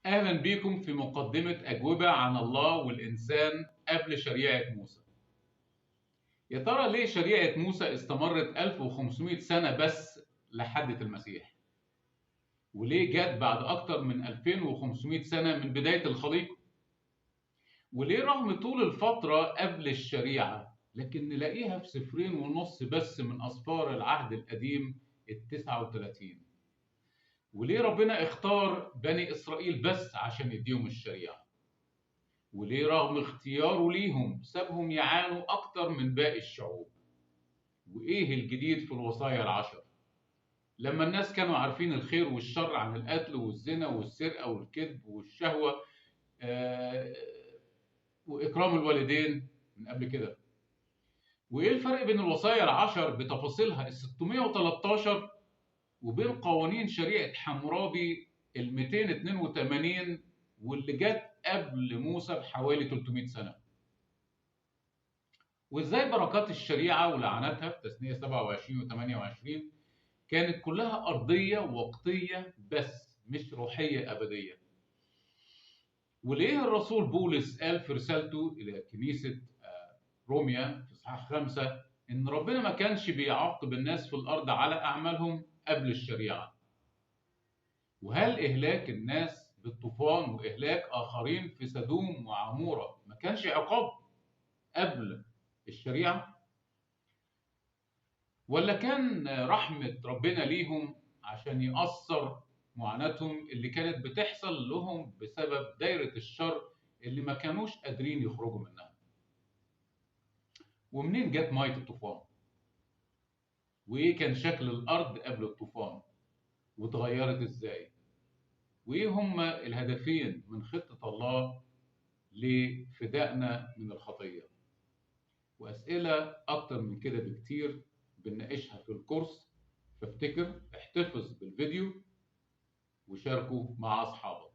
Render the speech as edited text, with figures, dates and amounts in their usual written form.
أهلا بكم في مقدمة أجوبة عن الله والإنسان قبل شريعة موسى. يا ترى ليه شريعة موسى استمرت 1500 سنة بس لحد المسيح؟ وليه جت بعد أكتر من 2500 سنة من بداية الخليقة؟ وليه رغم طول الفترة قبل الشريعة لكن نلاقيها في سفرين ونص بس من أسفار العهد القديم ال39؟ وليه ربنا اختار بني إسرائيل بس عشان يديهم الشريعة؟ وليه رغم اختياره ليهم سابهم يعانوا أكتر من باقي الشعوب؟ وإيه الجديد في الوصايا العشر؟ لما الناس كانوا عارفين الخير والشر عن القتل والزنا والسرقة والكذب والشهوة آه، وإكرام الوالدين من قبل كده. وإيه الفرق بين الوصايا العشر بتفاصيلها ال 613 وبين قوانين شريعة حمورابي ال 282 واللي جت قبل موسى بحوالي 300 سنة؟ وازاي بركات الشريعه ولعناتها في تثنيه 27 و28 كانت كلها ارضيه وقتيه بس مش روحيه ابديه؟ وليه الرسول بولس قال في رسالته الى كنيسه روميا في اصحاح 5 ان ربنا ما كانش بيعاقب الناس في الارض على اعمالهم قبل الشريعه؟ وهل اهلاك الناس بالطوفان واهلاك اخرين في سدوم وعموره ما كانش عقاب قبل الشريعه؟ ولا كان رحمة ربنا ليهم عشان يقصر معاناتهم اللي كانت بتحصل لهم بسبب دايرة الشر اللي ما كانوش قادرين يخرجوا منها؟ ومنين جت مية الطوفان؟ وإيه كان شكل الأرض قبل الطوفان؟ واتغيرت إزاي؟ وإيه هما الهدفين من خطة الله لفدائنا من الخطية؟ وأسئلة أكتر من كده بكتير بنناقشها في الكورس، فافتكر احتفظ بالفيديو وشاركه مع أصحابك.